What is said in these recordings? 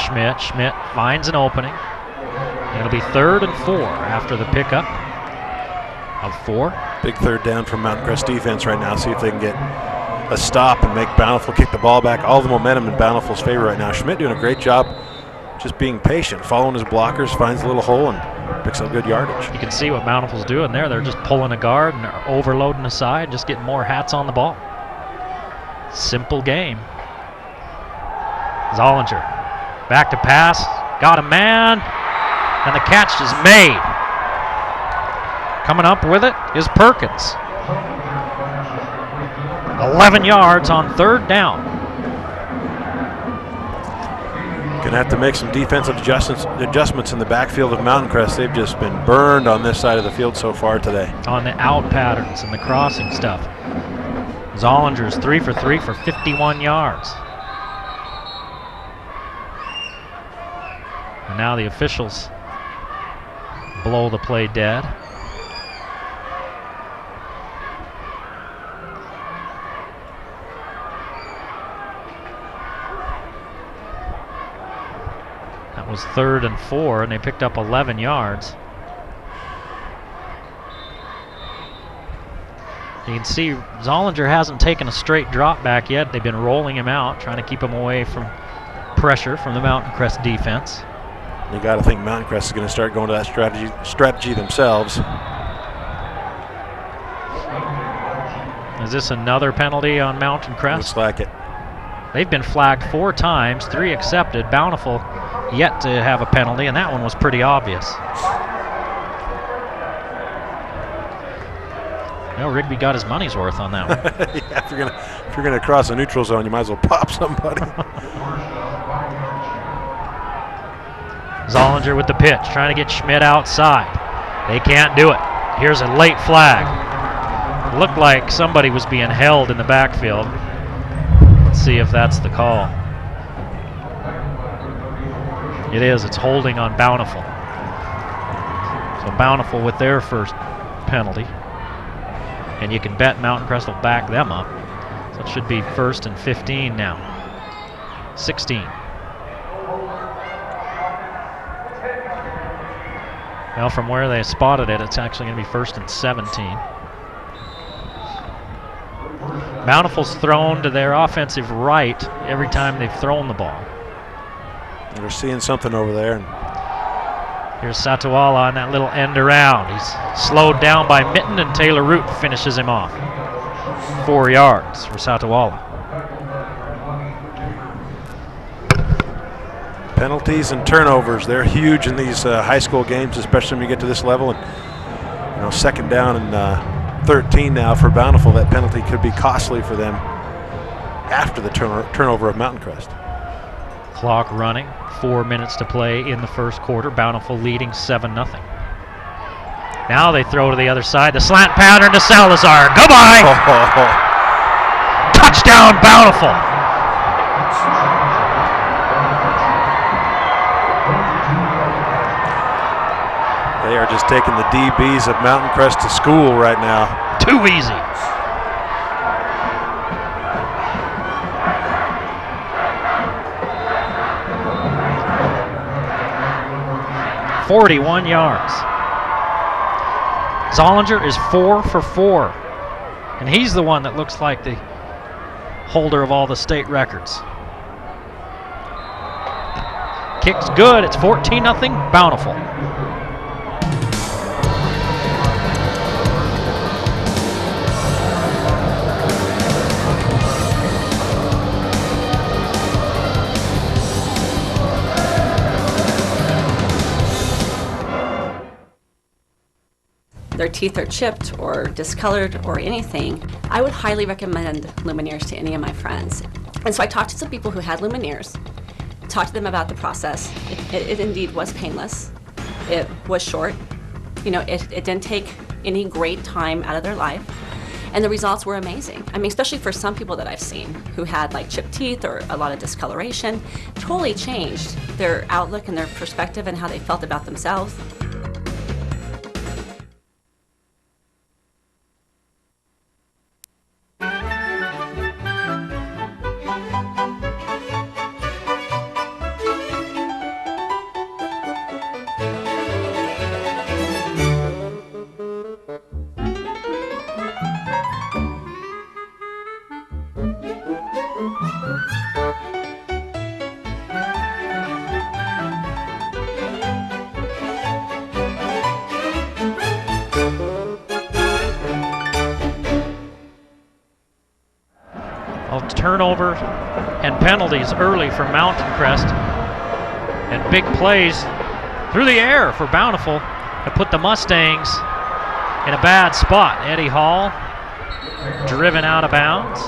Schmidt. Schmidt finds an opening. It'll be 3rd and 4 after the pickup of 4. Big third down from Mountain Crest defense right now. See if they can get a stop and make Bountiful kick the ball back. All the momentum in Bountiful's favor right now. Schmidt doing a great job just being patient, following his blockers, finds a little hole and picks up good yardage. You can see what Bountiful's doing there. They're just pulling a guard and they're overloading the side, just getting more hats on the ball. Simple game. Zollinger back to pass, got a man, and the catch is made. Coming up with it is Perkins. 11 yards on 3rd down. Gonna have to make some defensive adjustments in the backfield of Mountain Crest. They've just been burned on this side of the field so far today. On the out patterns and the crossing stuff. Zollinger's 3 for 3 for 51 yards. And now the officials blow the play dead. That was 3rd and 4, and they picked up 11 yards. You can see Zollinger hasn't taken a straight drop back yet. They've been rolling him out, trying to keep him away from pressure from the Mountain Crest defense. You got to think Mountain Crest is going to start going to that strategy themselves. Is this another penalty on Mountain Crest? Looks like it. They've been flagged 4 times, 3 accepted. Bountiful yet to have a penalty, and that one was pretty obvious. Well, Rigby got his money's worth on that one. Yeah, if you're gonna cross a neutral zone, you might as well pop somebody. Zollinger with the pitch, trying to get Schmidt outside. They can't do it. Here's a late flag. It looked like somebody was being held in the backfield. Let's see if that's the call. It is. It's holding on Bountiful. So Bountiful with their first penalty. And you can bet Mountain Crest will back them up. So it should be 1st and 15 now. 16. Well, from where they spotted it, it's actually going to be 1st and 17. Bountiful's thrown to their offensive right every time they've thrown the ball. They're seeing something over there. Here's Satawala on that little end around. He's slowed down by Mitten, and Taylor Root finishes him off. 4 yards for Satawala. Penalties and turnovers, they're huge in these high school games, especially when you get to this level. And 2nd down and 13 now for Bountiful. That penalty could be costly for them after the turnover of Mountain Crest. Clock running, 4 minutes to play in the 1st quarter. Bountiful leading 7-0. Now they throw to the other side. The slant pattern to Salazar. Goodbye! Touchdown, Bountiful! They are just taking the DBs of Mountain Crest to school right now. Too easy. .41 yards. Zollinger is 4 for 4. And he's the one that looks like the holder of all the state records. Kick's good. It's 14-0 Bountiful. their teeth are chipped or discolored or anything, I would highly recommend Lumineers to any of my friends. And so I talked to some people who had Lumineers, talked to them about the process. It indeed was painless. It was short. You know, it didn't take any great time out of their life. And the results were amazing. I mean, especially for some people that I've seen who had like chipped teeth or a lot of discoloration, totally changed their outlook and their perspective and how they felt about themselves. turnover and penalties early for Mountain Crest, and big plays through the air for Bountiful to put the Mustangs in a bad spot. Eddie Hall driven out of bounds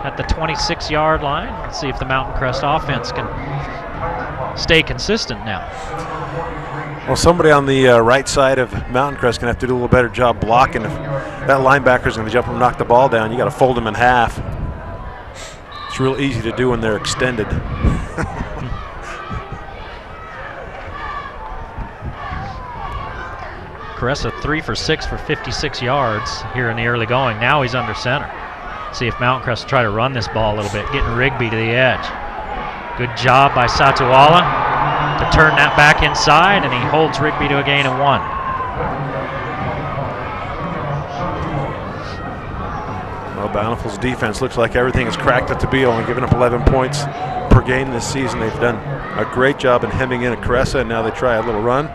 at the 26-yard line. Let's see if the Mountain Crest offense can stay consistent now. Well, somebody on the right side of Mountain Crest going to have to do a little better job blocking. If that linebacker's going to jump and knock the ball down, you got to fold him in half. It's real easy to do when they're extended. Caressa 3 for 6 for 56 yards here in the early going. Now he's under center. See if Mountain Crest will try to run this ball a little bit, getting Rigby to the edge. Good job by Satuala to turn that back inside, and he holds Rigby to a gain of 1. Well, Bountiful's defense looks like everything is cracked at the beal, and giving up 11 points per game this season. They've done a great job in hemming in a Caressa, and now they try a little run.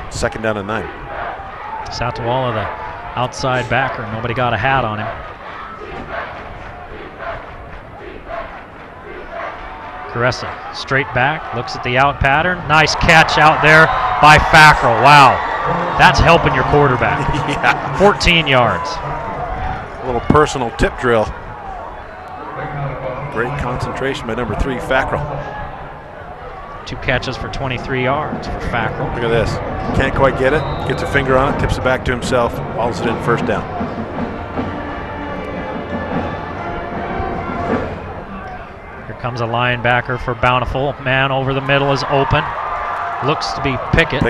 2nd down and 9. Satuala, the outside backer. Nobody got a hat on him. Caressa straight back, looks at the out pattern. Nice catch out there by Fackrell. Wow, that's helping your quarterback. Yeah. 14 yards. A little personal tip drill. Great concentration by number 3, Fackrell. 2 catches for 23 yards for Fackrell. Look at this. Can't quite get it. Gets a finger on it, tips it back to himself, hauls it in 1st down. Here comes a linebacker for Bountiful. Man over the middle is open. Looks to be Pickett.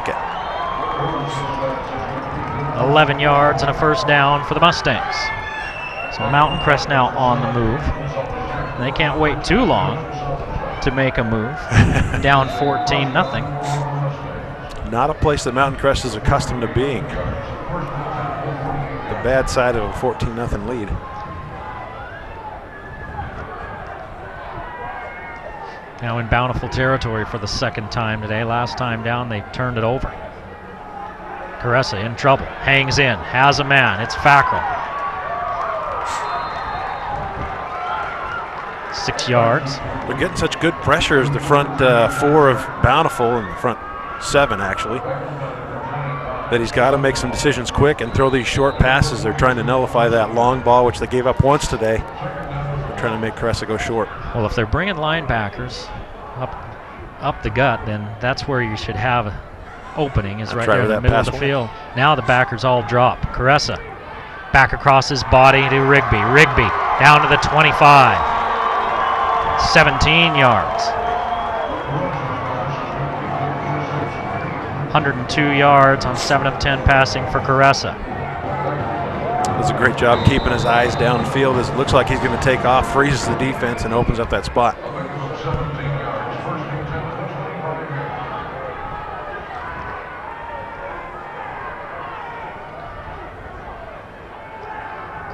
11 yards and a 1st down for the Mustangs. So Mountain Crest now on the move. And they can't wait too long to make a move. Down 14-0. Not a place that Mountain Crest is accustomed to being. The bad side of a 14-0 lead. Now in Bountiful territory for the 2nd time today. Last time down, they turned it over. Caressa in trouble, hangs in, has a man. It's Fackrell. 6 yards. They're getting such good pressure as the front 4 of Bountiful, and the front 7 actually, that he's got to make some decisions quick and throw these short passes. They're trying to nullify that long ball, which they gave up once today. They're trying to make Caressa go short. Well, if they're bringing linebackers up the gut, then that's where you should have an opening, is right there in the middle of the field. Now the backers all drop. Caressa back across his body to Rigby. Rigby down to the 25. 17 yards. 102 yards on 7 of 10 passing for Caressa. Does a great job keeping his eyes downfield as it looks like he's going to take off, freezes the defense, and opens up that spot.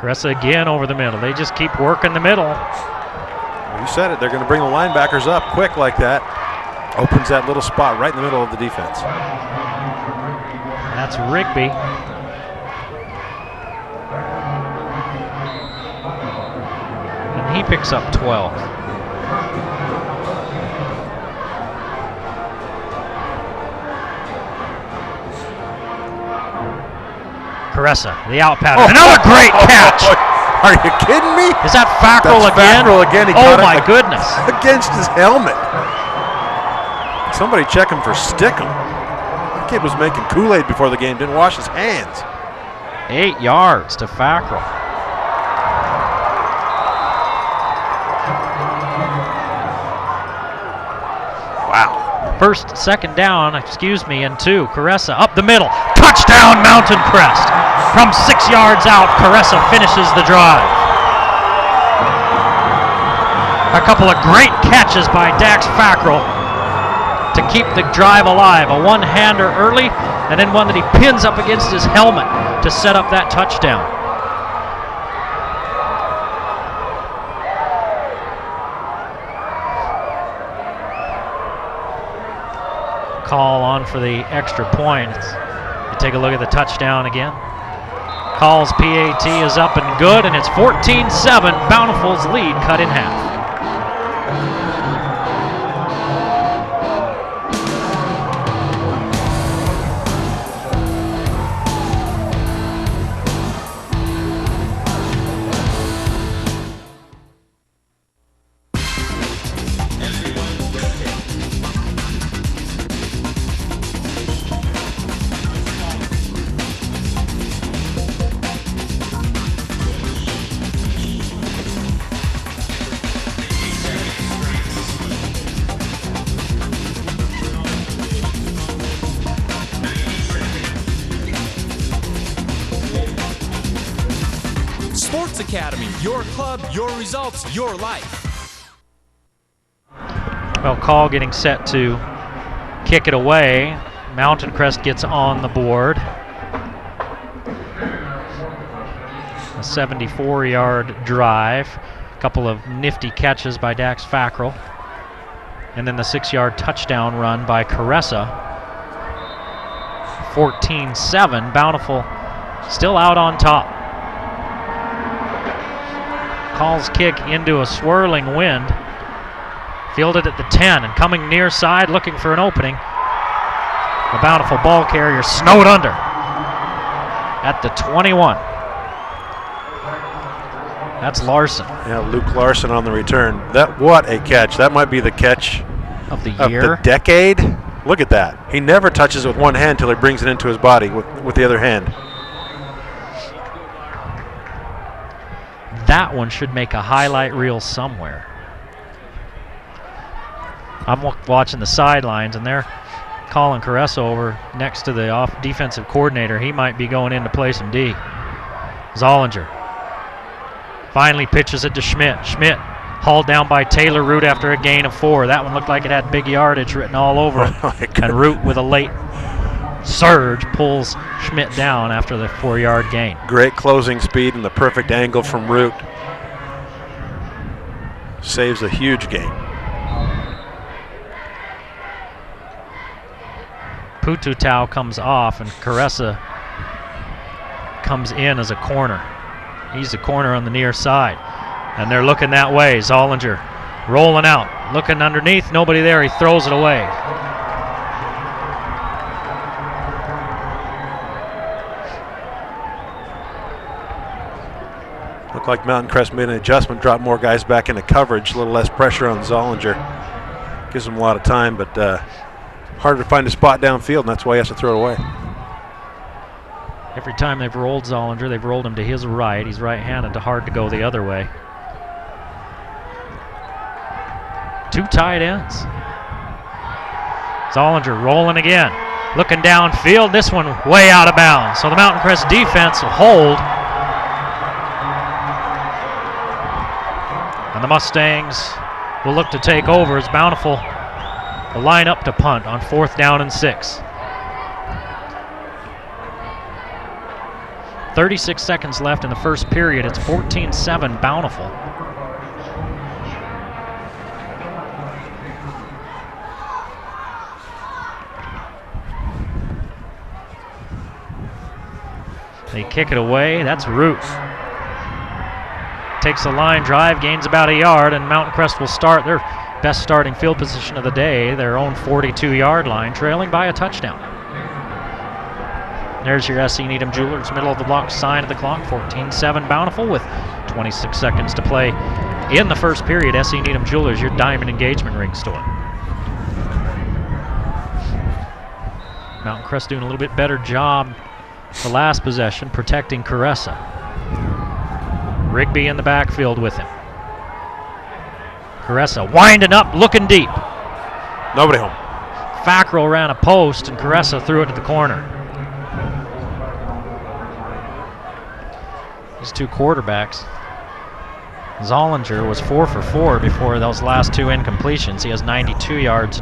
Caressa again over the middle. They just keep working the middle. You said it. They're going to bring the linebackers up quick like that. Opens that little spot right in the middle of the defense. That's Rigby. And he picks up 12. Caressa, the out pattern. Another great catch. Are you kidding me? Is that Fackrell again? Fackrell again. He oh caught my it goodness. Against his helmet. Somebody check him for stickum. That kid was making Kool-Aid before the game, didn't wash his hands. 8 yards to Fackrell. Wow. 2nd down, and 2. Caressa up the middle. Touchdown, Mountain Crest. From 6 yards out, Caressa finishes the drive. A couple of great catches by Dax Fackrell to keep the drive alive. A one-hander early, and then one that he pins up against his helmet to set up that touchdown. Call on for the extra point. You take a look at the touchdown again. Call's PAT is up and good, and it's 14-7. Bountiful's lead cut in half. Sports Academy, your club, your results, your life. Well, Call getting set to kick it away. Mountain Crest gets on the board. A 74-yard drive. A couple of nifty catches by Dax Fackrell. And then the 6-yard touchdown run by Caressa. 14-7. Bountiful still out on top. Call's kick into a swirling wind. Fielded at the 10 and coming near side looking for an opening. The Bountiful ball carrier snowed under at the 21. That's Larson. Yeah, Luke Larson on the return. What a catch. That might be the catch of the of year. the decade. Look at that. He never touches it with one hand until he brings it into his body with the other hand. That one should make a highlight reel somewhere. I'm watching the sidelines, and they're calling Caressa over next to the defensive coordinator. He might be going in to play some D. Zollinger finally pitches it to Schmidt. Schmidt hauled down by Taylor Root after a gain of 4. That one looked like it had big yardage written all over it. And Root with a late surge pulls Schmidt down after the 4-yard gain. Great closing speed and the perfect angle from Root. Saves a huge gain. Pututau comes off and Caressa comes in as a corner. He's the corner on the near side. And they're looking that way. Zollinger rolling out, looking underneath, nobody there. He throws it away. Looked like Mountain Crest made an adjustment, dropped more guys back into coverage, a little less pressure on Zollinger. Gives him a lot of time, but harder to find a spot downfield, and that's why he has to throw it away. Every time they've rolled Zollinger, they've rolled him to his right. He's right-handed, hard to go the other way. 2 tight ends. Zollinger rolling again. Looking downfield, this one way out of bounds. So the Mountain Crest defense will hold. And the Mustangs will look to take over as Bountiful will line up to punt on 4th down and 6. 36 seconds left in the first period. It's 14-7 Bountiful. They kick it away. That's Root. Takes a line drive, gains about a yard, and Mountain Crest will start their best starting field position of the day, their own 42-yard line, trailing by a touchdown. There's your S.E. Needham Jewelers middle of the block sign of the clock. 14-7 Bountiful with 26 seconds to play in the first period. S.E. Needham Jewelers, your diamond engagement ring store. Mountain Crest doing a little bit better job the last possession, protecting Caressa. Rigby in the backfield with him. Caressa winding up, looking deep. Nobody home. Fackrell ran a post, and Caressa threw it to the corner. These two quarterbacks. Zollinger was 4 for 4 before those last 2 incompletions. He has 92 yards.